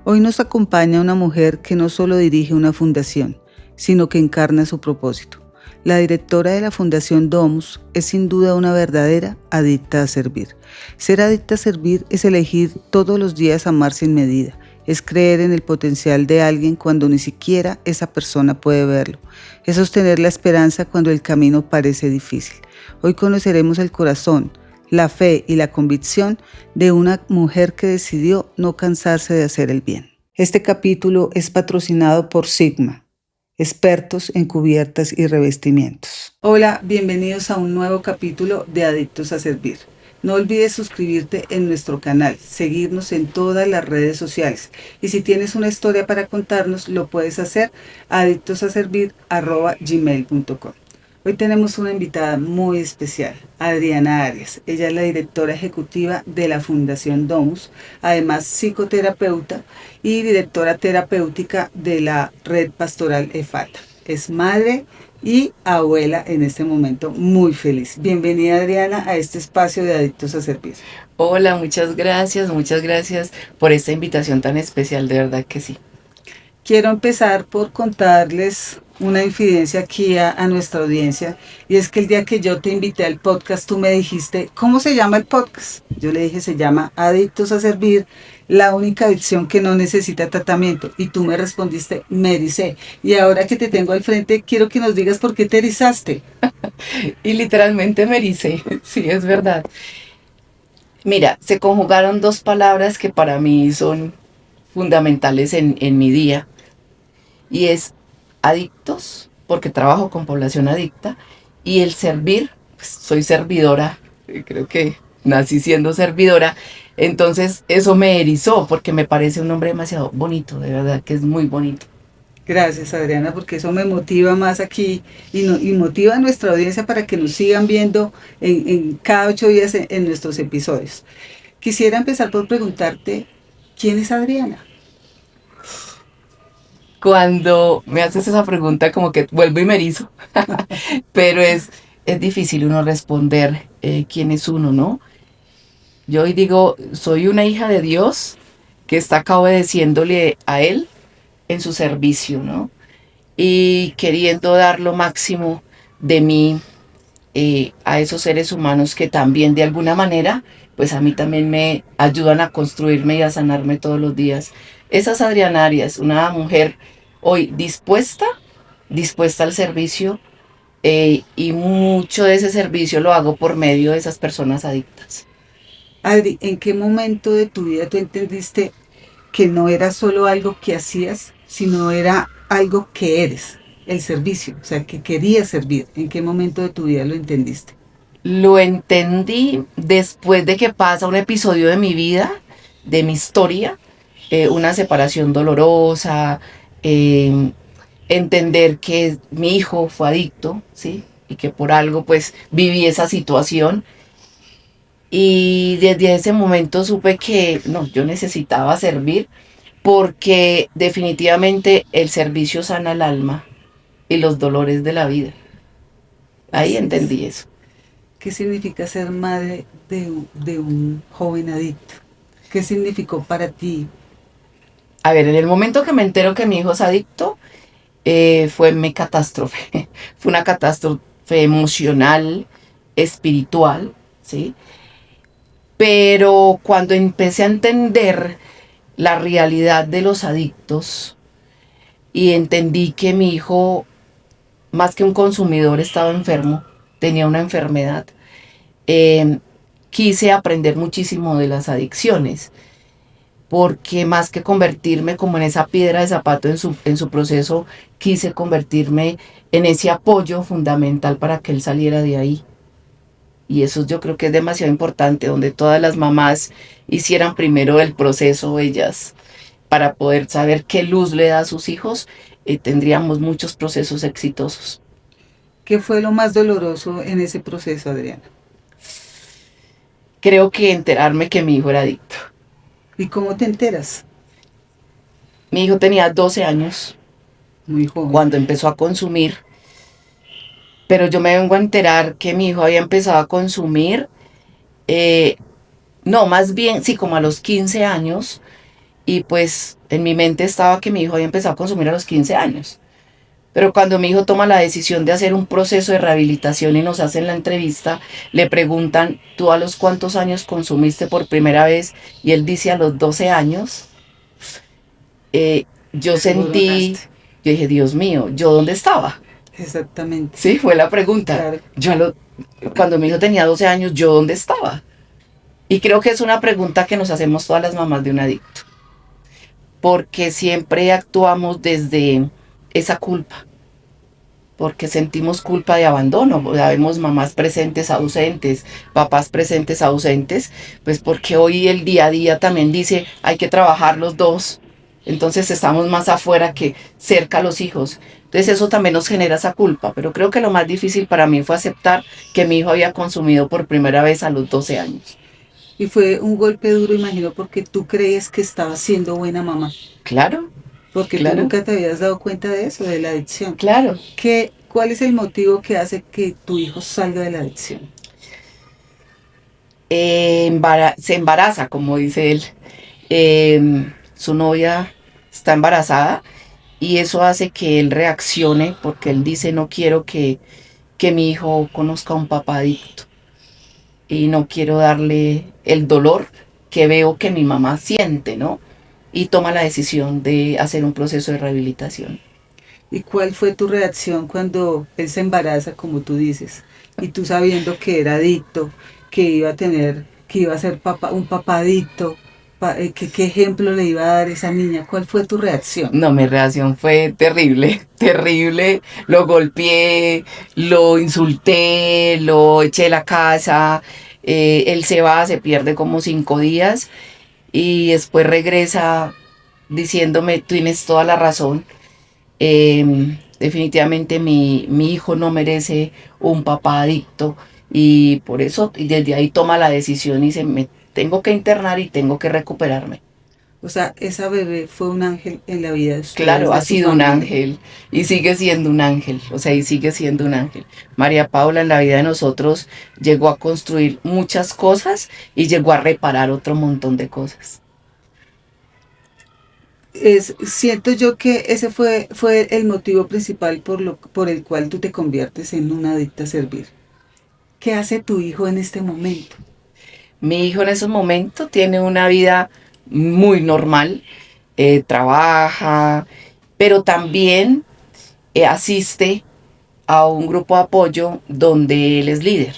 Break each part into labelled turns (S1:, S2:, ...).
S1: Hoy nos acompaña una mujer que no solo dirige una fundación, sino que encarna su propósito. La directora de la Fundación Domus es sin duda una verdadera adicta a servir. Ser adicta a servir es elegir todos los días amar sin medida, es creer en el potencial de alguien cuando ni siquiera esa persona puede verlo, es sostener la esperanza cuando el camino parece difícil. Hoy conoceremos el corazón, la fe y la convicción de una mujer que decidió no cansarse de hacer el bien. Este capítulo es patrocinado por Sigma, expertos en cubiertas y revestimientos. Hola, bienvenidos a un nuevo capítulo de Adictos a Servir. No olvides suscribirte en nuestro canal, seguirnos en todas las redes sociales y si tienes una historia para contarnos lo puedes hacer a adictosaservir@gmail.com. Hoy tenemos una invitada muy especial, Adriana Arias. Ella es la directora ejecutiva de la Fundación Domus, además psicoterapeuta y directora terapéutica de la Red Pastoral EFATA. Es madre y abuela en este momento, muy feliz. Bienvenida, Adriana, a este espacio de Adictos a Servir.
S2: Hola, muchas gracias por esta invitación tan especial, de verdad que sí.
S1: Quiero empezar por contarles una infidencia aquí a nuestra audiencia, y es que el día que yo te invité al podcast, tú me dijiste, ¿cómo se llama el podcast? Yo le dije, se llama Adictos a Servir, la única adicción que no necesita tratamiento, y tú me respondiste, me ericé, y ahora que te tengo al frente, quiero que nos digas por qué te erizaste.
S2: Y literalmente me ericé, sí, es verdad. Mira, se conjugaron dos palabras que para mí son fundamentales en mi día, y es adictos, porque trabajo con población adicta, y el servir, pues, soy servidora, creo que nací siendo servidora, entonces eso me erizó, porque me parece un nombre demasiado bonito, de verdad que es muy bonito.
S1: Gracias, Adriana, porque eso me motiva más aquí y motiva a nuestra audiencia para que nos sigan viendo en cada 8 días en nuestros episodios. Quisiera empezar por preguntarte, ¿quién es Adriana?
S2: Cuando me haces esa pregunta como que vuelvo y me erizo, pero es difícil uno responder quién es uno, ¿no? Yo hoy digo, soy una hija de Dios que está acá obedeciéndole a Él en su servicio, ¿no? Y queriendo dar lo máximo de mí a esos seres humanos que también de alguna manera, pues a mí también me ayudan a construirme y a sanarme todos los días. Esa es Adriana Arias, una mujer hoy dispuesta al servicio, y mucho de ese servicio lo hago por medio de esas personas adictas.
S1: Adri, ¿en qué momento de tu vida tú entendiste que no era solo algo que hacías, sino era algo que eres, el servicio, o sea, que querías servir? ¿En qué momento de tu vida lo entendiste?
S2: Lo entendí después de que pasa un episodio de mi vida, de mi historia, una separación dolorosa, eh, entender que mi hijo fue adicto, ¿sí? Y que por algo pues viví esa situación. Y desde ese momento supe que no, yo necesitaba servir porque definitivamente el servicio sana el alma y los dolores de la vida. Ahí
S1: Así es.
S2: entendí eso.
S1: ¿Qué significa ser madre de un joven adicto? ¿Qué significó para ti?
S2: A ver, en el momento que me entero que mi hijo es adicto, fue mi catástrofe. Fue una catástrofe emocional, espiritual, ¿sí? Pero cuando empecé a entender la realidad de los adictos y entendí que mi hijo, más que un consumidor, estaba enfermo, tenía una enfermedad, eh, quise aprender muchísimo de las adicciones, porque más que convertirme como en esa piedra de zapato en su proceso, quise convertirme en ese apoyo fundamental para que él saliera de ahí. Y eso yo creo que es demasiado importante, donde todas las mamás hicieran primero el proceso ellas para poder saber qué luz le da a sus hijos, tendríamos muchos procesos exitosos.
S1: ¿Qué fue lo más doloroso en ese proceso, Adriana?
S2: Creo que enterarme que mi hijo era adicto.
S1: ¿Y cómo te enteras?
S2: Mi hijo tenía 12 años
S1: Muy joven.
S2: cuando empezó a consumir, pero yo me vengo a enterar que mi hijo había empezado a consumir, no, más bien, sí, como a los 15 años, y pues en mi mente estaba que mi hijo había empezado a consumir a los 15 años. Pero cuando mi hijo toma la decisión de hacer un proceso de rehabilitación y nos hacen la entrevista, le preguntan, ¿tú a los cuántos años consumiste por primera vez? Y él dice a los 12 años. Yo sentí,
S1: Desmoronaste.
S2: yo dije, Dios mío, ¿yo dónde estaba?
S1: Exactamente.
S2: Sí, fue la pregunta.
S1: Claro.
S2: Cuando mi hijo tenía 12 años, ¿yo dónde estaba? Y creo que es una pregunta que nos hacemos todas las mamás de un adicto, porque siempre actuamos desde esa culpa, porque sentimos culpa de abandono. Ya vemos mamás presentes, ausentes, papás presentes, ausentes, pues porque hoy el día a día también dice hay que trabajar los dos. Entonces estamos más afuera que cerca a los hijos. Entonces eso también nos genera esa culpa. Pero creo que lo más difícil para mí fue aceptar que mi hijo había consumido por primera vez a los 12 años.
S1: Y fue un golpe duro, imagino, porque tú crees que estabas siendo buena mamá.
S2: Claro,
S1: Porque tú
S2: claro,
S1: nunca te habías dado cuenta de eso, de la adicción.
S2: claro.
S1: ¿Cuál es el motivo que hace que tu hijo salga de la adicción?
S2: Se embaraza, como dice él. Su novia está embarazada y eso hace que él reaccione porque él dice no quiero que mi hijo conozca a un papá adicto y no quiero darle el dolor que veo que mi mamá siente, ¿no? Y toma la decisión de hacer un proceso de rehabilitación.
S1: ¿Y cuál fue tu reacción cuando él se embaraza, como tú dices, y tú sabiendo que era adicto, que iba a ser un papá adicto, qué ejemplo le iba a dar esa niña? ¿Cuál fue tu reacción?
S2: No, mi reacción fue terrible, terrible. Lo golpeé, lo insulté, lo eché de la casa. Él se va, se pierde como 5 días y después regresa diciéndome, tú tienes toda la razón. Definitivamente mi hijo no merece un papá adicto y por eso, y desde ahí toma la decisión y dice, me tengo que internar y tengo que recuperarme.
S1: O sea, esa bebé fue un ángel en la vida de ustedes,
S2: Claro, ha
S1: de tu
S2: sido un
S1: familia.
S2: ángel y sigue siendo un ángel, o sea, y sigue siendo un ángel. María Paula en la vida de nosotros llegó a construir muchas cosas y llegó a reparar otro montón de cosas.
S1: Siento yo que ese fue el motivo principal por el cual tú te conviertes en una adicta a servir. ¿Qué hace tu hijo en este momento?
S2: Mi hijo en esos momentos tiene una vida muy normal, trabaja, pero también asiste a un grupo de apoyo donde él es líder,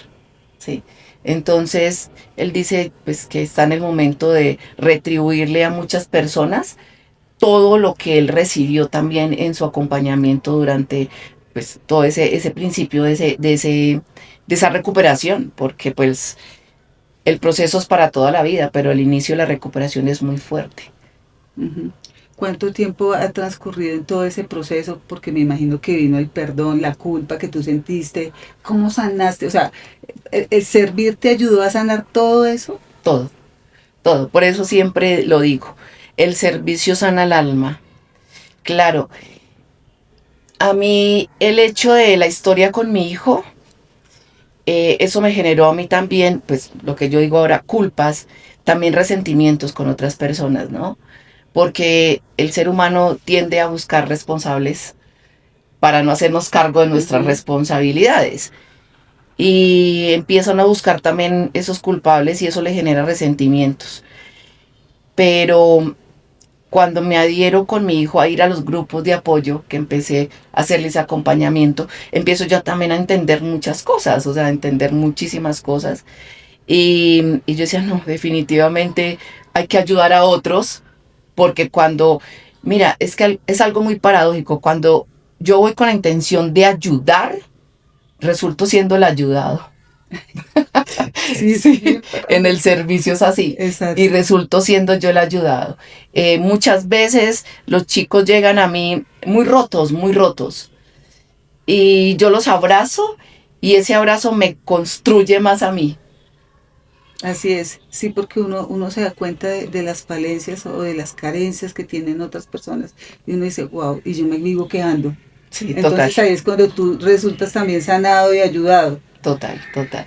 S2: ¿sí? Entonces, él dice pues que está en el momento de retribuirle a muchas personas todo lo que él recibió también en su acompañamiento durante pues todo ese principio de esa recuperación, porque pues el proceso es para toda la vida, pero el inicio de la recuperación es muy fuerte.
S1: Ujú. ¿Cuánto tiempo ha transcurrido en todo ese proceso? Porque me imagino que vino el perdón, la culpa que tú sentiste. ¿Cómo sanaste? O sea, el servir te ayudó a sanar todo eso.
S2: Todo, todo. Por eso siempre lo digo. El servicio sana el alma. Claro, a mí el hecho de la historia con mi hijo, eso me generó a mí también, pues lo que yo digo ahora, culpas, también resentimientos con otras personas, ¿no? Porque el ser humano tiende a buscar responsables para no hacernos cargo de nuestras
S1: Ujú.
S2: responsabilidades. Y empiezan a buscar también esos culpables y eso le genera resentimientos. Pero cuando me adhiero con mi hijo a ir a los grupos de apoyo, que empecé a hacerles acompañamiento, empiezo yo también a entender muchas cosas, o sea, a entender muchísimas cosas. Y yo decía, no, definitivamente hay que ayudar a otros, porque mira, es que es algo muy paradójico, cuando yo voy con la intención de ayudar, resulto siendo el ayudado.
S1: Sí, sí,
S2: Sí, en el servicio es así. Y
S1: exacto.
S2: resulto siendo yo el ayudado. Muchas veces los chicos llegan a mí muy rotos, muy rotos. Y yo los abrazo y ese abrazo me construye más a mí.
S1: Así es, sí, porque uno se da cuenta de las falencias o de las carencias que tienen otras personas y uno dice, wow, y yo me vivo quejando.
S2: Sí, total,
S1: Entonces ahí es cuando tú resultas también sanado y ayudado.
S2: total, total.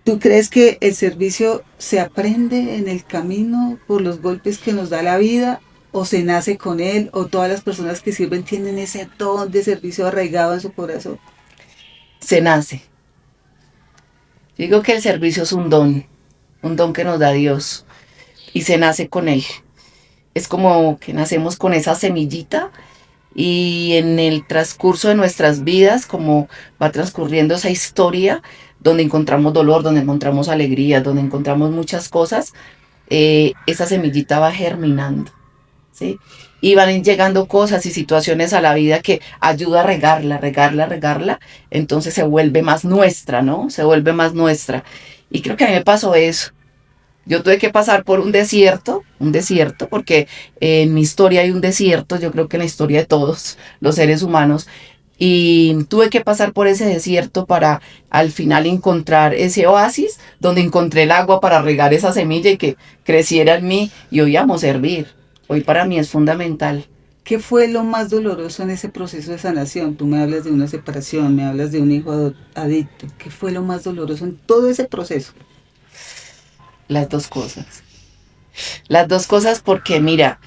S1: ¿Tú crees que el servicio se aprende en el camino por los golpes que nos da la vida o se nace con él o todas las personas que sirven tienen ese don de servicio arraigado en su corazón?
S2: Se nace. Digo que el servicio es un don que nos da Dios y se nace con él. Es como que nacemos con esa semillita y en el transcurso de nuestras vidas, como va transcurriendo esa historia, donde encontramos dolor, donde encontramos alegría, donde encontramos muchas cosas, esa semillita va germinando, ¿sí? Y van llegando cosas y situaciones a la vida que ayuda a regarla, regarla, regarla, entonces se vuelve más nuestra, ¿no? Se vuelve más nuestra. Y creo que a mí me pasó eso. Yo tuve que pasar por un desierto, porque en mi historia hay un desierto, yo creo que en la historia de todos los seres humanos, y tuve que pasar por ese desierto para al final encontrar ese oasis donde encontré el agua para regar esa semilla y que creciera en mí y hoy amo servir. Hoy para mí es fundamental.
S1: ¿Qué fue lo más doloroso en ese proceso de sanación? Tú me hablas de una separación, me hablas de un hijo adicto. ¿Qué fue lo más doloroso en todo ese proceso?
S2: Las dos cosas. Las dos cosas porque mira,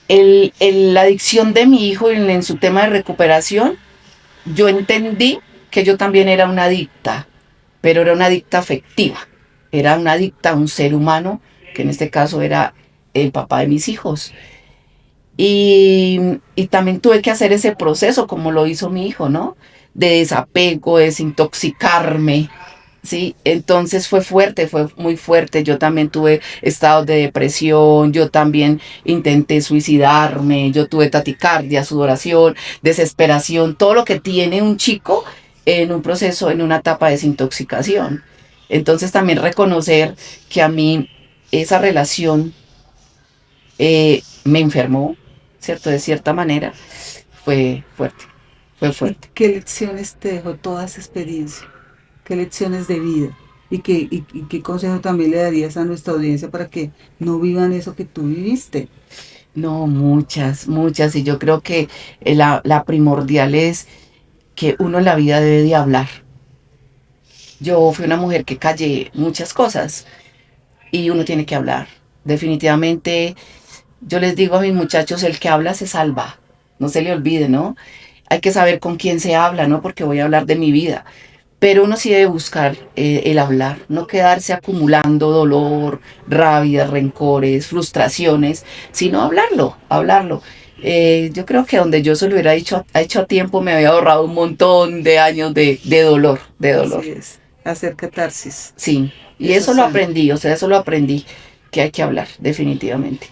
S2: la adicción de mi hijo en su tema de recuperación, yo entendí que yo también era una adicta, pero era una adicta afectiva. Era una adicta a un ser humano, que en este caso era el papá de mis hijos. Y también tuve que hacer ese proceso como lo hizo mi hijo, ¿no? De desapego, de desintoxicarme, ¿sí? Entonces fue fuerte, fue muy fuerte. Yo también tuve estados de depresión, yo también intenté suicidarme, yo tuve taticardia, sudoración, desesperación, todo lo que tiene un chico en un proceso, en una etapa de desintoxicación. Entonces también reconocer que a mí esa relación me enfermó, ¿cierto? De cierta manera, fue fuerte, fue
S1: ¿Y
S2: fuerte.
S1: qué lecciones te dejó toda esa experiencia? ¿Qué lecciones de vida? ¿Y qué consejo también le darías a nuestra audiencia para que no vivan eso que tú viviste?
S2: No, muchas, muchas. Y yo creo que la primordial es que uno en la vida debe de hablar. Yo fui una mujer que callé muchas cosas y uno tiene que hablar. Definitivamente, yo les digo a mis muchachos, el que habla se salva. No se le olvide, ¿no? Hay que saber con quién se habla, ¿no? Porque voy a hablar de mi vida. Pero uno sí debe buscar el hablar, no quedarse acumulando dolor, rabia, rencores, frustraciones, sino hablarlo, hablarlo. Yo creo que donde yo se lo hubiera hecho a tiempo me había ahorrado un montón de años de dolor, de dolor.
S1: Así es, hacer catarsis.
S2: Sí, y
S1: Eso
S2: eso lo
S1: sana.
S2: aprendí, o sea, eso lo aprendí, que hay que hablar, definitivamente.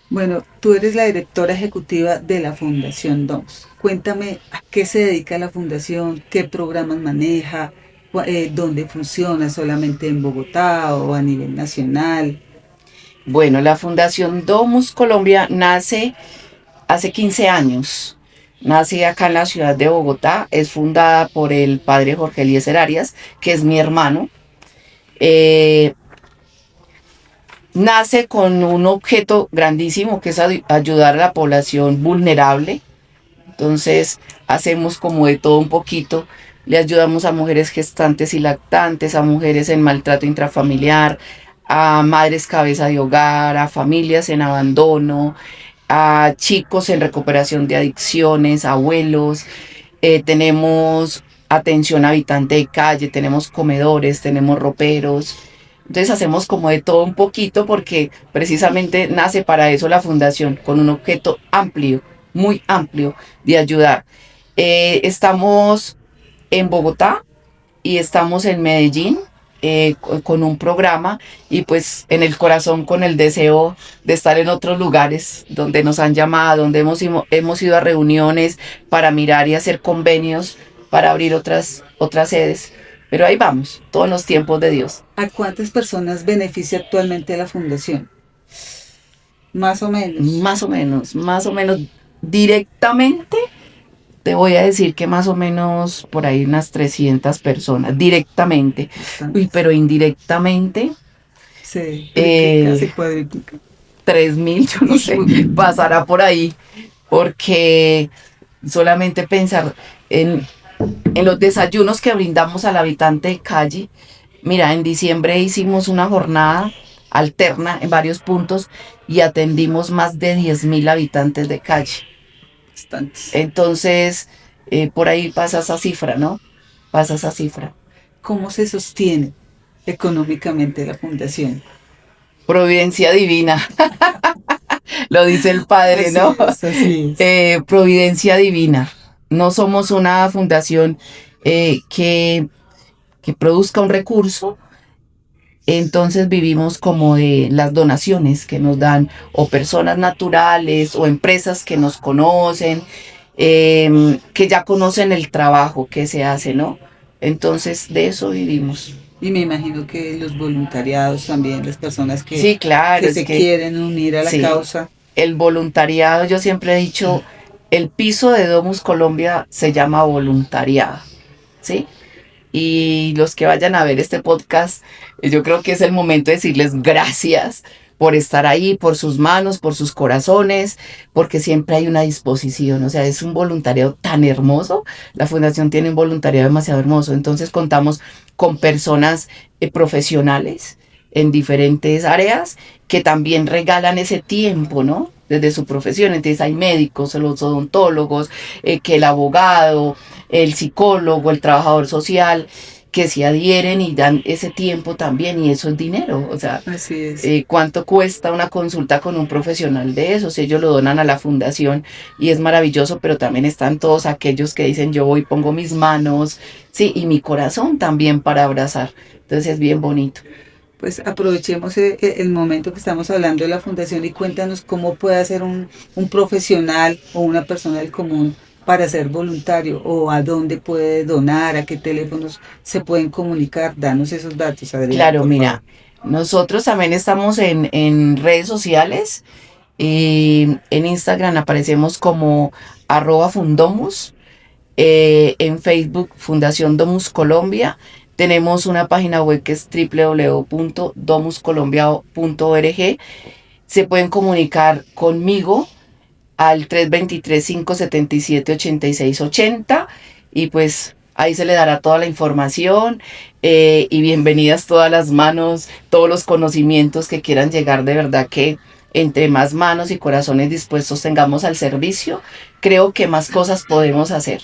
S1: Bueno, tú eres la directora ejecutiva de la Fundación DOMS. Cuéntame a qué se dedica la fundación, qué programas maneja, dónde funciona, solamente en Bogotá o a nivel nacional.
S2: Bueno, la Fundación Domus Colombia nace hace 15 años. Nace acá en la ciudad de Bogotá. Es fundada por el padre Jorge Eliezer Arias, que es mi hermano. Eh, Nace con un objeto grandísimo que es ayudar a la población vulnerable. Entonces hacemos como de todo un poquito. Le ayudamos a mujeres gestantes y lactantes, a mujeres en maltrato intrafamiliar, a madres cabeza de hogar, a familias en abandono, a chicos en recuperación de adicciones, abuelos. Tenemos atención a habitante de calle, tenemos comedores, tenemos roperos. Entonces hacemos como de todo un poquito porque precisamente nace para eso la fundación, con un objeto amplio, muy amplio de ayudar. Estamos en Bogotá y estamos en Medellín con un programa y pues en el corazón con el deseo de estar en otros lugares donde nos han llamado, donde hemos ido a reuniones para mirar y hacer convenios para abrir otras sedes. Pero ahí vamos, todos los tiempos de Dios.
S1: ¿A cuántas personas beneficia actualmente la fundación? Más o menos.
S2: Más o menos directamente, te voy a decir que más o menos por ahí unas 300 personas, directamente. Uy,
S1: Bastantes.
S2: pero indirectamente,
S1: Se triplica, se
S2: eh,
S1: cuadriplica.
S2: 3000, yo no sé, pasará por ahí, porque solamente pensar en en los desayunos que brindamos al habitante de calle. Mira, en diciembre hicimos una jornada alterna en varios puntos y atendimos más de 10.000 habitantes de calle.
S1: Bastantes.
S2: Entonces, por ahí pasa esa cifra, ¿no? Pasa esa cifra.
S1: ¿Cómo se sostiene económicamente la fundación?
S2: Providencia divina, lo dice el padre,
S1: Así
S2: ¿no?
S1: es, así es.
S2: Providencia divina. No somos una fundación que produzca un recurso, entonces vivimos como de las donaciones que nos dan o personas naturales o empresas que nos conocen, que ya conocen el trabajo que se hace, ¿no? Entonces de eso vivimos.
S1: Y me imagino que los voluntariados también, las personas
S2: Sí, claro,
S1: que
S2: es
S1: se
S2: que
S1: quieren unir a la
S2: sí,
S1: causa.
S2: el voluntariado, yo siempre he dicho, el piso de Domus Colombia se llama voluntariado, ¿sí? Y los que vayan a ver este podcast, yo creo que es el momento de decirles gracias por estar ahí, por sus manos, por sus corazones, porque siempre hay una disposición, o sea, es un voluntariado tan hermoso, la fundación tiene un voluntariado demasiado hermoso, entonces contamos con personas profesionales en diferentes áreas que también regalan ese tiempo, ¿no? Desde su profesión, entonces hay médicos, los odontólogos, que el abogado, el psicólogo, el trabajador social, que se adhieren y dan ese tiempo también, y eso es dinero, o sea,
S1: Así es.
S2: ¿cuánto cuesta una consulta con un profesional de eso? Si ellos lo donan a la fundación y es maravilloso, pero también están todos aquellos que dicen yo voy, pongo mis manos, sí, y mi corazón también para abrazar, entonces es bien bonito.
S1: Pues aprovechemos el momento que estamos hablando de la fundación y cuéntanos cómo puede hacer un profesional o una persona del común para ser voluntario o a dónde puede donar, a qué teléfonos se pueden comunicar. Danos esos datos, Adriana,
S2: Claro,
S1: por favor.
S2: mira, nosotros también estamos en redes sociales. En Instagram aparecemos como @fundomus. En Facebook, Fundación Domus Colombia. Tenemos una página web que es www.domuscolombia.org. Se pueden comunicar conmigo al 323-577-8680 y pues ahí se le dará toda la información, y bienvenidas todas las manos, todos los conocimientos que quieran llegar. De verdad que entre más manos y corazones dispuestos tengamos al servicio, creo que más cosas podemos hacer.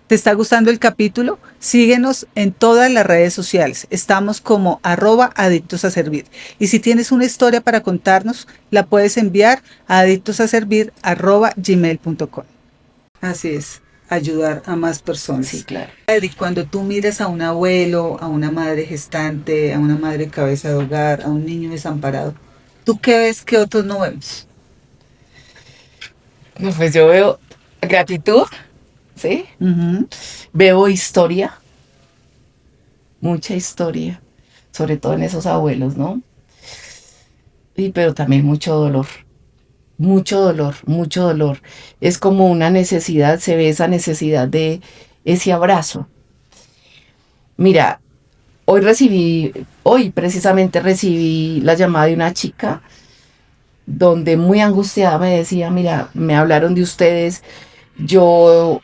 S1: ¿Te está gustando el capítulo? Síguenos en todas las redes sociales. Estamos como @adictosaservir. Y si tienes una historia para contarnos, la puedes enviar a adictosaservir@gmail.com. Así es, ayudar a más personas.
S2: Sí, claro.
S1: Adri, cuando tú miras a un abuelo, a una madre gestante, a una madre cabeza de hogar, a un niño desamparado, ¿tú qué ves que otros no vemos?
S2: No, pues yo veo gratitud, ¿sí?
S1: Uh-huh.
S2: Veo historia, mucha historia, sobre todo en esos abuelos, ¿no? Y pero también mucho dolor, mucho dolor, mucho dolor. Es como una necesidad, se ve esa necesidad de ese abrazo. Mira, hoy precisamente recibí la llamada de una chica donde muy angustiada me decía, mira, me hablaron de ustedes, yo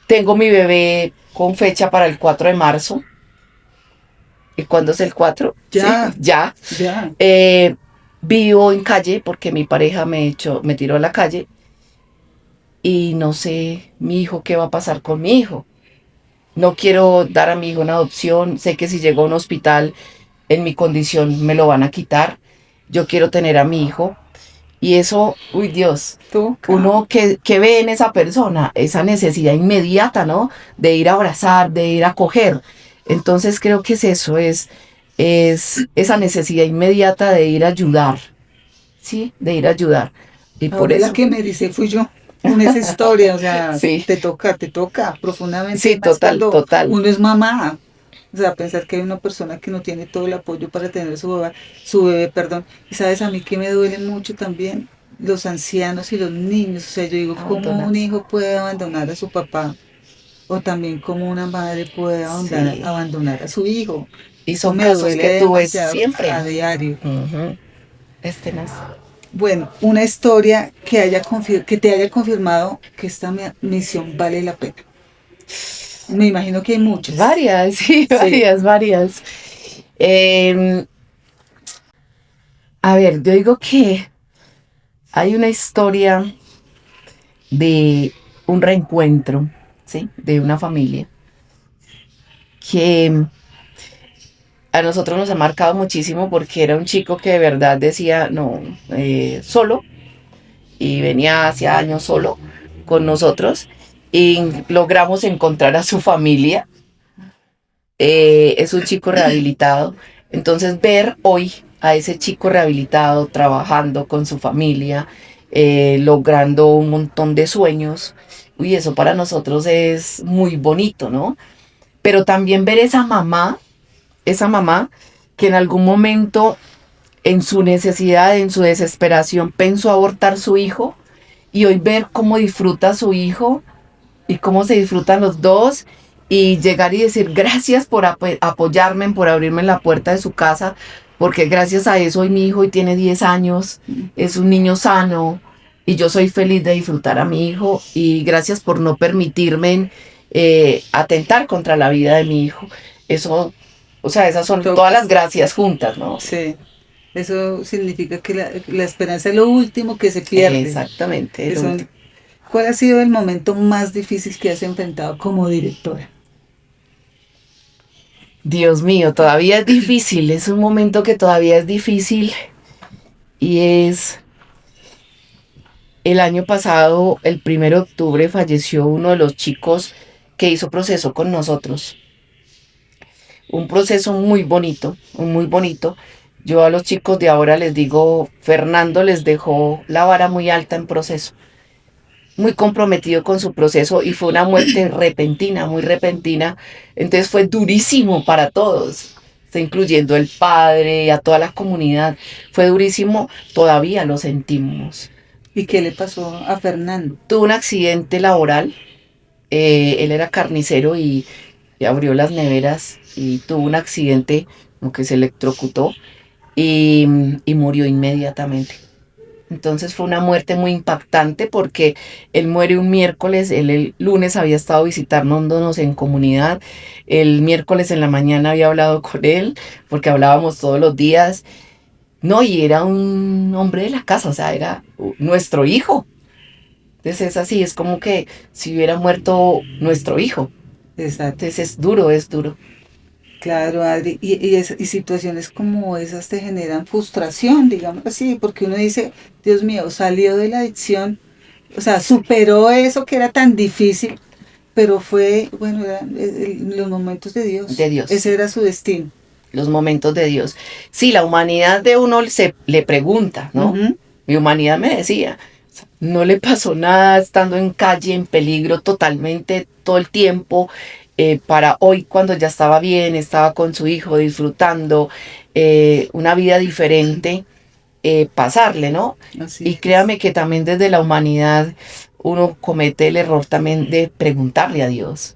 S2: tengo mi bebé con fecha para el 4 de marzo. ¿Y cuándo es el 4?
S1: Ya,
S2: Sí, ya.
S1: ya.
S2: Vivo en calle porque mi pareja me tiró a la calle y no sé mi hijo qué va a pasar con mi hijo. No quiero dar a mi hijo una adopción. Sé que si llego a un hospital en mi condición me lo van a quitar. Yo quiero tener a mi hijo. Y eso, uy Dios,
S1: Toca.
S2: uno que ve en esa persona esa necesidad inmediata, ¿no? De ir a abrazar, de ir a coger. Entonces creo que es eso, es esa necesidad inmediata de ir a ayudar, ¿sí? De ir a ayudar. Y por
S1: Ahora la
S2: eso,
S1: que me dice fui yo con esa historia, o sea,
S2: sí,
S1: te toca profundamente,
S2: sí,
S1: más
S2: total,
S1: cuando
S2: total.
S1: uno es mamá. O sea, pensar que hay una persona que no tiene todo el apoyo para tener su bebé, perdón. Y sabes, a mí que me duele mucho también los ancianos y los niños. O sea, yo digo, ¿cómo un
S2: Abandonarse.
S1: hijo puede abandonar a su papá? O también cómo una madre puede
S2: Sí.
S1: abandonar a su hijo.
S2: Y
S1: Eso
S2: son
S1: me
S2: casos
S1: duele
S2: que tú ves
S1: demasiado
S2: siempre.
S1: a diario.
S2: Ujú. Es tenaz.
S1: Bueno, una historia que te haya confirmado que esta misión vale la pena. Me imagino que hay muchas.
S2: Varias, sí, varias. A ver, yo digo que hay una historia de un reencuentro, ¿sí? De una familia que a nosotros nos ha marcado muchísimo porque era un chico que de verdad decía, no, solo, y venía hace años solo con nosotros y logramos encontrar a su familia. Es un chico rehabilitado, entonces ver hoy a ese chico rehabilitado trabajando con su familia, logrando un montón de sueños, uy, eso para nosotros es muy bonito, ¿no? Pero también ver esa mamá que en algún momento en su necesidad, en su desesperación, pensó abortar su hijo y hoy ver cómo disfruta su hijo y cómo se disfrutan los dos y llegar y decir gracias por apoyarme, por abrirme la puerta de su casa, porque gracias a eso hoy mi hijo hoy tiene 10 años, es un niño sano y yo soy feliz de disfrutar a mi hijo y gracias por no permitirme atentar contra la vida de mi hijo. Eso, o sea, esas son todas las gracias juntas, ¿no?
S1: Sí. Eso significa que la esperanza es lo último que se pierde.
S2: Exactamente.
S1: ¿Cuál ha sido el momento más difícil que has enfrentado como directora?
S2: Dios mío, todavía es difícil, es un momento que todavía es difícil y es el año pasado, el 1 de octubre, falleció uno de los chicos que hizo proceso con nosotros. Un proceso muy bonito, muy bonito. Yo a los chicos de ahora les digo, Fernando les dejó la vara muy alta en proceso, muy comprometido con su proceso y fue una muerte repentina, muy repentina. Entonces fue durísimo para todos, incluyendo el padre, a toda la comunidad. Fue durísimo, todavía lo sentimos.
S1: ¿Y qué le pasó a Fernando?
S2: Tuvo un accidente laboral, él era carnicero y abrió las neveras y tuvo un accidente, como que se electrocutó y murió inmediatamente. Entonces fue una muerte muy impactante porque él muere un miércoles, él el lunes había estado visitándonos en comunidad, el miércoles en la mañana había hablado con él porque hablábamos todos los días, no, y era un hombre de la casa, o sea, era nuestro hijo. Entonces es así, es como que si hubiera muerto nuestro hijo.
S1: Exacto.
S2: Entonces es duro, es duro.
S1: Claro, Adri, y situaciones como esas te generan frustración, digamos así, porque uno dice, Dios mío, salió de la adicción, o sea, superó eso que era tan difícil, pero fue, bueno, eran los momentos de Dios.
S2: De Dios.
S1: Ese era su destino.
S2: Los momentos de Dios. Sí, la humanidad de uno le pregunta, ¿no? Uh-huh. Mi humanidad me decía, no le pasó nada estando en calle, en peligro totalmente todo el tiempo. Para hoy, cuando ya estaba bien, estaba con su hijo disfrutando una vida diferente, pasarle, ¿no? Así y créame que también desde la humanidad uno comete el error también de preguntarle a Dios,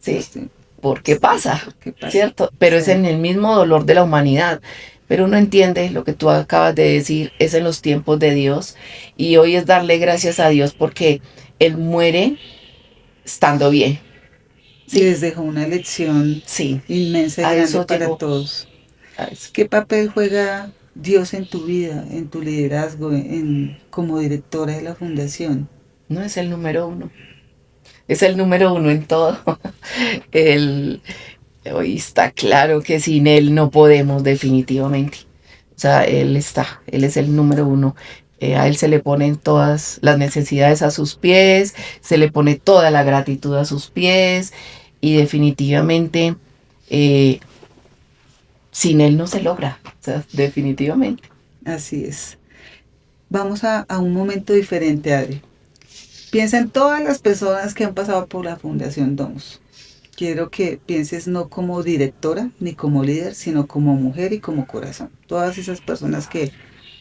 S2: ¿sí? Sí. ¿Por qué pasa? ¿Por qué pasa? ¿Cierto? Pero sí. Es en el mismo dolor de la humanidad. Pero uno entiende lo que tú acabas de decir, es en los tiempos de Dios. Y hoy es darle gracias a Dios porque Él muere estando bien.
S1: Sí. Les dejó una lección inmensa y grande para todos. ¿Qué papel juega Dios en tu vida, en tu liderazgo, como directora de la fundación?
S2: No, es el número uno. Es el número uno en todo. Hoy está claro que sin Él no podemos definitivamente. O sea, Él es el número uno. A Él se le ponen todas las necesidades a sus pies, se le pone toda la gratitud a sus pies y definitivamente sin Él no se logra, o sea, definitivamente.
S1: Así es. Vamos a un momento diferente, Adri. Piensa en todas las personas que han pasado por la Fundación Domus. Quiero que pienses no como directora ni como líder, sino como mujer y como corazón. Todas esas personas que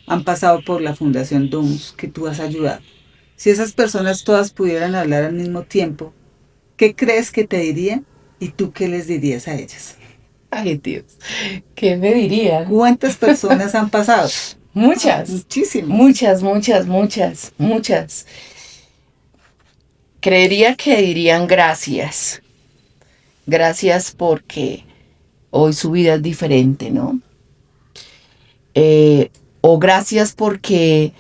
S1: han pasado por la Fundación Domus, que tú has ayudado. Si esas personas todas pudieran hablar al mismo tiempo, ¿qué crees que te dirían? ¿Y tú qué les dirías a ellas?
S2: Ay, Dios, ¿qué me dirían?
S1: ¿Cuántas personas han pasado?
S2: Muchas. Muchísimas. Muchas. Creería que dirían gracias. Gracias porque hoy su vida es diferente, ¿no? O gracias porque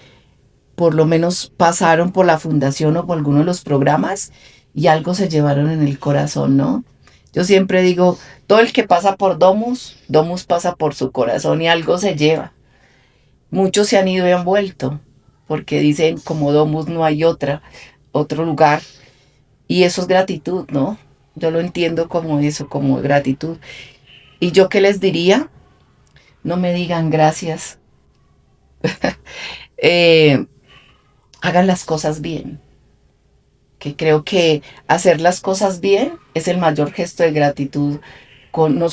S2: por lo menos pasaron por la fundación o por alguno de los programas y algo se llevaron en el corazón, ¿no? Yo siempre digo, todo el que pasa por Domus, Domus pasa por su corazón y algo se lleva. Muchos se han ido y han vuelto, porque dicen, como Domus no hay otro lugar. Y eso es gratitud, ¿no? Yo lo entiendo como eso, como gratitud. ¿Y yo qué les diría? No me digan gracias. Eh, Hagan las cosas bien. Que creo que hacer las cosas bien es el mayor gesto de gratitud con no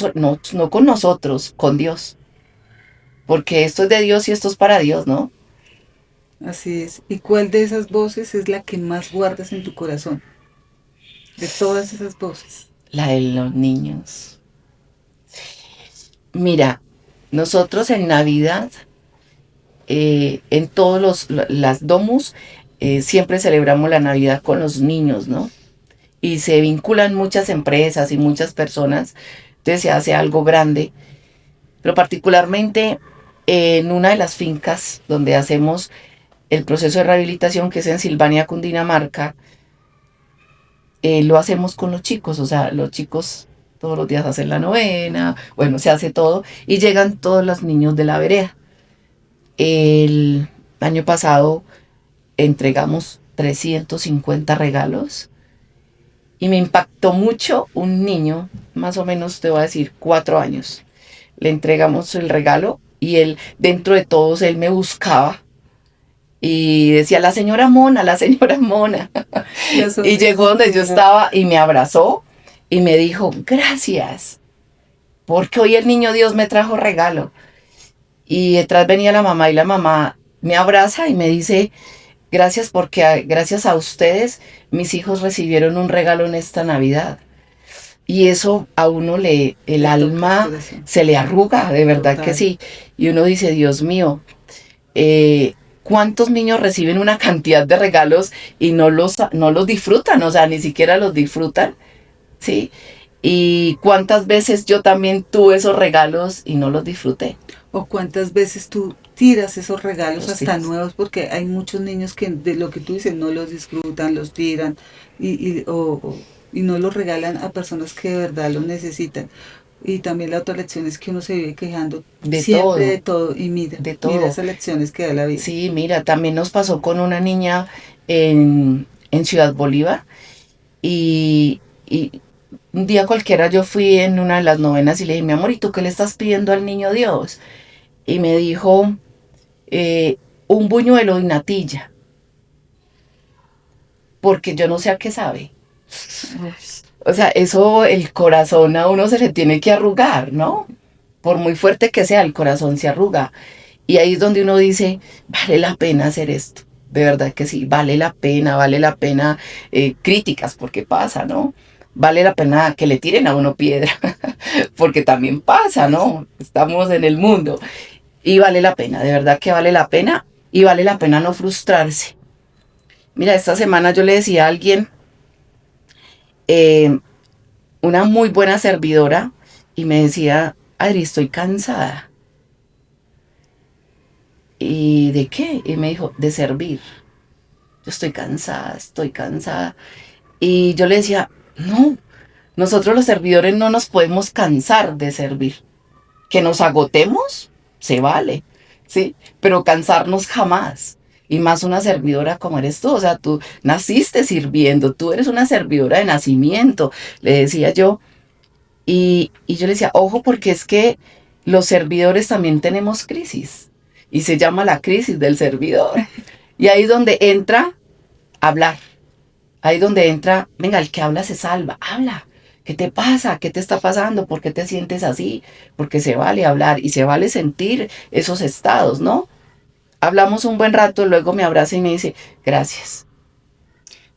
S2: con nosotros, con Dios. Porque esto es de Dios y esto es para Dios, ¿no?
S1: Así es. ¿Y cuál de esas voces es la que más guardas en tu corazón? De todas esas voces.
S2: La de los niños. Mira, nosotros en Navidad, en todos las domus, siempre celebramos la Navidad con los niños, ¿no? Y se vinculan muchas empresas y muchas personas, entonces se hace algo grande, pero particularmente en una de las fincas donde hacemos el proceso de rehabilitación, que es en Silvania, Cundinamarca, lo hacemos con los chicos, o sea, los chicos todos los días hacen la novena, bueno, se hace todo, y llegan todos los niños de la vereda. El año pasado entregamos 350 regalos y me impactó mucho un niño, más o menos te voy a decir 4 años. Le entregamos el regalo y él, dentro de todos, él me buscaba y decía, la señora Mona, la señora Mona. Y llegó donde yo estaba y me abrazó y me dijo, gracias, porque hoy el niño Dios me trajo regalo. Y detrás venía la mamá y la mamá me abraza y me dice, gracias porque gracias a ustedes mis hijos recibieron un regalo en esta Navidad. Y eso a uno el alma se le arruga, de verdad que sí. Y uno dice, Dios mío, ¿cuántos niños reciben una cantidad de regalos y no los disfrutan? O sea, ni siquiera los disfrutan, ¿sí? Y cuántas veces yo también tuve esos regalos y no los disfruté.
S1: O cuántas veces tú tiras esos regalos hasta nuevos, porque hay muchos niños que de lo que tú dices no los disfrutan, los tiran y no los regalan a personas que de verdad lo necesitan. Y también la otra lección es que uno se vive quejando de todo y mira esas lecciones que da la vida.
S2: Sí, mira, también nos pasó con una niña en Ciudad Bolívar y un día cualquiera yo fui en una de las novenas y le dije, mi amor, ¿y tú qué le estás pidiendo al niño Dios? Y me dijo, un buñuelo y natilla. Porque yo no sé a qué sabe. O sea, eso, el corazón a uno se le tiene que arrugar, ¿no? Por muy fuerte que sea, el corazón se arruga. Y ahí es donde uno dice, vale la pena hacer esto. De verdad que sí, vale la pena críticas, porque pasa, ¿no? Vale la pena que le tiren a uno piedra, porque también pasa, ¿no? Estamos en el mundo. Y vale la pena, de verdad que vale la pena. Y vale la pena no frustrarse. Mira, esta semana yo le decía a alguien, una muy buena servidora, y me decía, Adri, estoy cansada. ¿Y de qué? Y me dijo, de servir. Yo estoy cansada. Y yo le decía, no, nosotros los servidores no nos podemos cansar de servir. Que nos agotemos, se vale, ¿sí? Pero cansarnos jamás. Y más una servidora como eres tú, o sea, tú naciste sirviendo, tú eres una servidora de nacimiento, le decía yo. Y yo le decía, ojo, porque es que los servidores también tenemos crisis. Y se llama la crisis del servidor. Y ahí es donde entra hablar. Ahí es donde entra, venga, el que habla se salva, habla. ¿Qué te pasa? ¿Qué te está pasando? ¿Por qué te sientes así? Porque se vale hablar y se vale sentir esos estados, ¿no? Hablamos un buen rato, luego me abraza y me dice, gracias.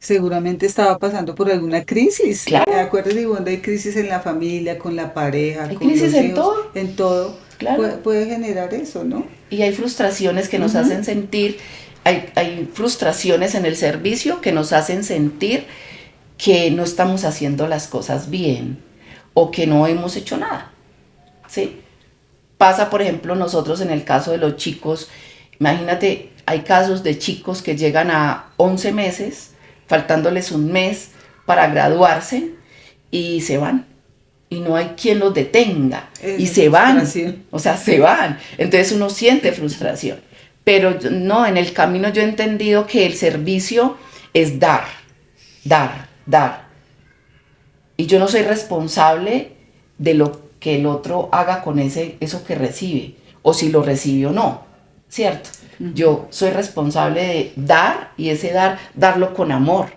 S1: Seguramente estaba pasando por alguna crisis.
S2: Claro.
S1: ¿Te acuerdas de cuando hay crisis en la familia, con la pareja,
S2: hay
S1: con
S2: crisis
S1: los
S2: en
S1: hijos?
S2: todo.
S1: En todo.
S2: Claro.
S1: Puede generar eso, ¿no?
S2: Y hay frustraciones que nos hacen sentir, hay frustraciones en el servicio que nos hacen sentir que no estamos haciendo las cosas bien. o que no hemos hecho nada, ¿sí? Pasa, por ejemplo, nosotros en el caso de los chicos, imagínate, hay casos de chicos que llegan a 11 meses, faltándoles un mes para graduarse y se van. Y no hay quien los detenga. Y se van. O sea, se van. Entonces uno siente frustración. Pero no, en el camino yo he entendido que el servicio es dar, dar, dar. Y yo no soy responsable de lo que el otro haga con eso que recibe, o si lo recibe o no, ¿cierto? Yo soy responsable de dar, y ese darlo con amor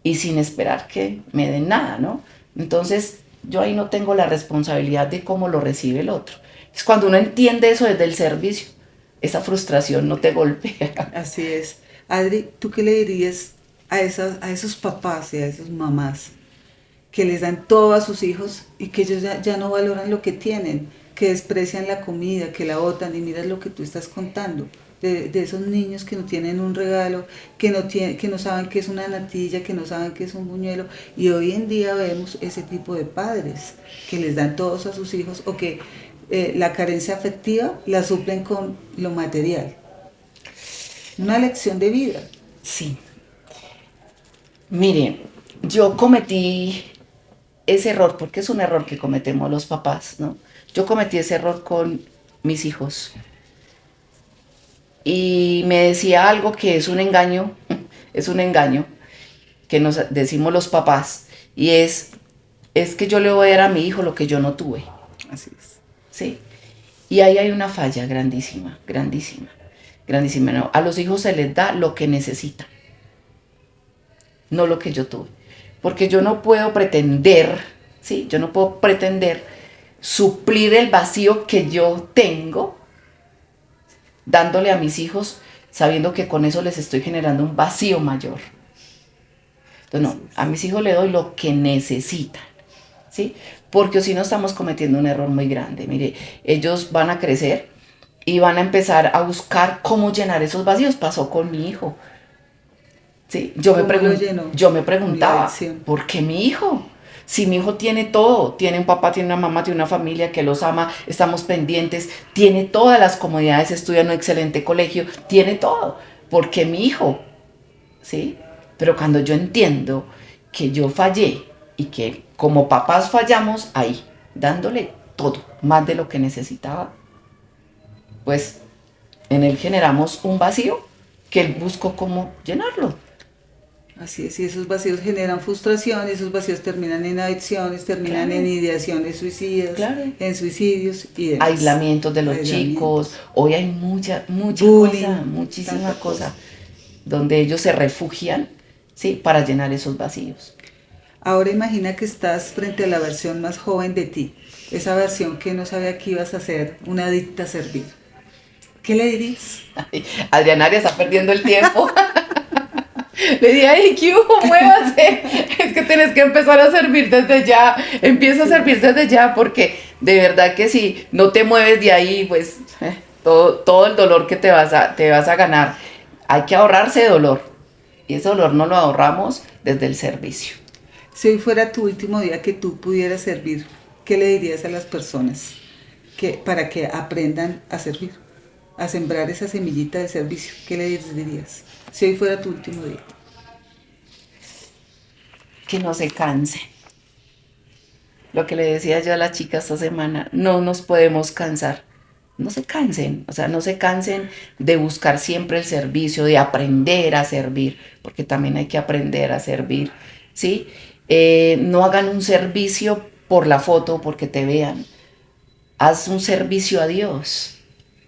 S2: y sin esperar que me den nada, ¿no? Entonces, yo ahí no tengo la responsabilidad de cómo lo recibe el otro. Es cuando uno entiende eso desde el servicio, esa frustración no te golpea.
S1: Así es. Adri, ¿tú qué le dirías a esos papás y a esas mamás que les dan todo a sus hijos y que ellos ya no valoran lo que tienen, que desprecian la comida, que la botan? Y mira lo que tú estás contando, de esos niños que no tienen un regalo, que no saben qué es una natilla, que no saben qué es un buñuelo. Y hoy en día vemos ese tipo de padres que les dan todos a sus hijos, o que la carencia afectiva la suplen con lo material. Una lección de vida.
S2: Sí. Mire, yo cometí ese error, porque es un error que cometemos los papás, ¿no? Yo cometí ese error con mis hijos. Y me decía algo que es un engaño, es un engaño que nos decimos los papás, y es que yo le voy a dar a mi hijo lo que yo no tuve.
S1: Así es.
S2: ¿Sí? Y ahí hay una falla grandísima, grandísima, grandísima. No, a los hijos se les da lo que necesitan, no lo que yo tuve. Porque yo no puedo pretender, ¿sí? Yo no puedo pretender suplir el vacío que yo tengo dándole a mis hijos, sabiendo que con eso les estoy generando un vacío mayor. Entonces, no, a mis hijos les doy lo que necesitan, ¿sí? Porque si no estamos cometiendo un error muy grande. Mire, ellos van a crecer y van a empezar a buscar cómo llenar esos vacíos. Pasó con mi hijo. ¿Sí? Yo me preguntaba, ¿por qué mi hijo? Si mi hijo tiene todo, tiene un papá, tiene una mamá, tiene una familia que los ama, estamos pendientes, tiene todas las comodidades, estudia en un excelente colegio, tiene todo. ¿Por qué mi hijo? ¿Sí? Pero cuando yo entiendo que yo fallé y que como papás fallamos ahí, dándole todo, más de lo que necesitaba, pues en él generamos un vacío que él buscó cómo llenarlo.
S1: Así es, y esos vacíos generan frustración, esos vacíos terminan en adicciones, terminan en ideaciones suicidas, en suicidios y demás.
S2: Aislamientos de los chicos. Hoy hay mucha cosa, muchísima cosa, donde ellos se refugian, ¿sí? Para llenar esos vacíos.
S1: Ahora imagina que estás frente a la versión más joven de ti, esa versión que no sabía que ibas a ser una adicta a servir. ¿Qué le dirías?
S2: Ay, Adriana Arias está perdiendo el tiempo. Le dije, ay, ¿qué hubo? Muévase. Es que tienes que empezar a servir desde ya. Empieza a servir desde ya, porque de verdad que si no te mueves de ahí, pues todo el dolor que te vas a ganar. Hay que ahorrarse dolor. Y ese dolor no lo ahorramos desde el servicio.
S1: Si hoy fuera tu último día que tú pudieras servir, ¿qué le dirías a las personas para que aprendan a servir? A sembrar esa semillita de servicio. ¿Qué le dirías? Si hoy fuera tu último día.
S2: Que no se canse. Lo que le decía yo a la chica esta semana, no nos podemos cansar. No se cansen, o sea, no se cansen de buscar siempre el servicio, de aprender a servir, porque también hay que aprender a servir, ¿sí? No hagan un servicio por la foto, porque te vean. Haz un servicio a Dios,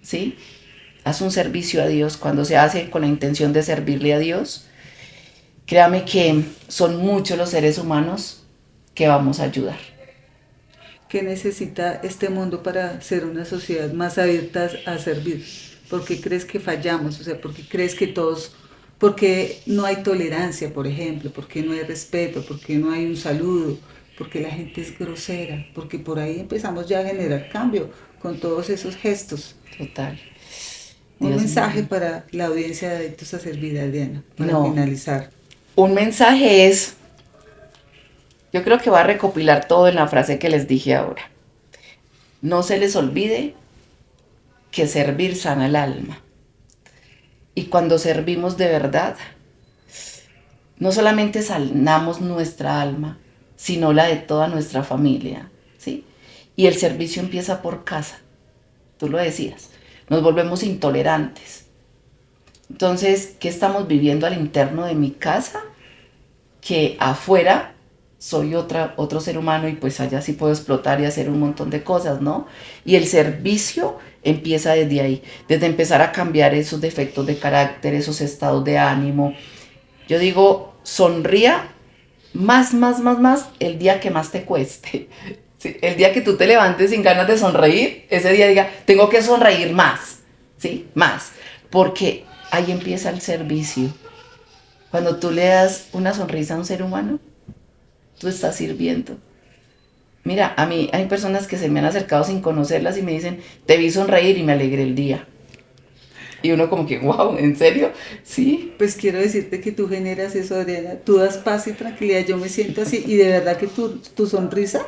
S2: ¿sí? Haz un servicio a Dios. Cuando se hace con la intención de servirle a Dios, créame que son muchos los seres humanos que vamos a ayudar.
S1: ¿Qué necesita este mundo para ser una sociedad más abierta a servir? ¿Por qué crees que fallamos? O sea, ¿por qué crees que porque no hay tolerancia, por ejemplo? ¿Por qué no hay respeto? ¿Por qué no hay un saludo? Porque la gente es grosera, porque por ahí empezamos ya a generar cambio con todos esos gestos.
S2: Total.
S1: Un mensaje para la audiencia de Adictos a Servir, Adriana, para finalizar.
S2: Un mensaje es, Yo creo que va a recopilar todo en la frase que les dije ahora. No se les olvide que servir sana el alma. Y cuando servimos de verdad, no solamente sanamos nuestra alma, sino la de toda nuestra familia, ¿sí? Y el servicio empieza por casa, tú lo decías, nos volvemos intolerantes. Entonces, ¿qué estamos viviendo al interno de mi casa? Que afuera soy otro ser humano y pues allá sí puedo explotar y hacer un montón de cosas, ¿no? Y el servicio empieza desde ahí, desde empezar a cambiar esos defectos de carácter, esos estados de ánimo. Yo digo, sonría más el día que más te cueste. ¿Sí? El día que tú te levantes sin ganas de sonreír, ese día diga, tengo que sonreír más, ¿sí? Más, porque ahí empieza el servicio. Cuando tú le das una sonrisa a un ser humano, tú estás sirviendo. Mira, a mí hay personas que se me han acercado sin conocerlas y me dicen, te vi sonreír y me alegré el día. Y uno como que, wow, ¿en serio? Sí.
S1: Pues quiero decirte que tú generas eso, Adriana. Tú das paz y tranquilidad. Yo me siento así y de verdad que tu sonrisa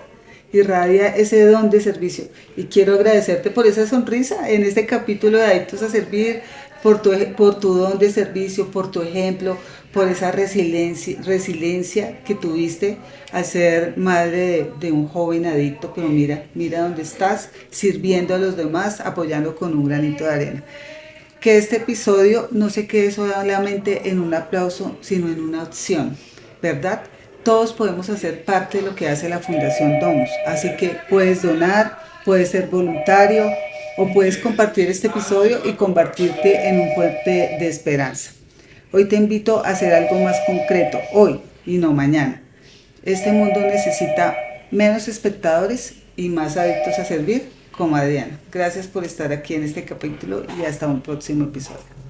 S1: irradia ese don de servicio. Y quiero agradecerte por esa sonrisa en este capítulo de Adictos a Servir, por tu don de servicio, por tu ejemplo, por esa resiliencia que tuviste al ser madre de un joven adicto. Pero mira dónde estás, sirviendo a los demás, apoyando con un granito de arena. Que este episodio no se quede solamente en un aplauso, sino en una opción, ¿verdad? Todos podemos hacer parte de lo que hace la Fundación Domus, así que puedes donar, puedes ser voluntario o puedes compartir este episodio y convertirte en un puente de esperanza. Hoy te invito a hacer algo más concreto, hoy y no mañana. Este mundo necesita menos espectadores y más adictos a servir como Adriana. Gracias por estar aquí en este capítulo y hasta un próximo episodio.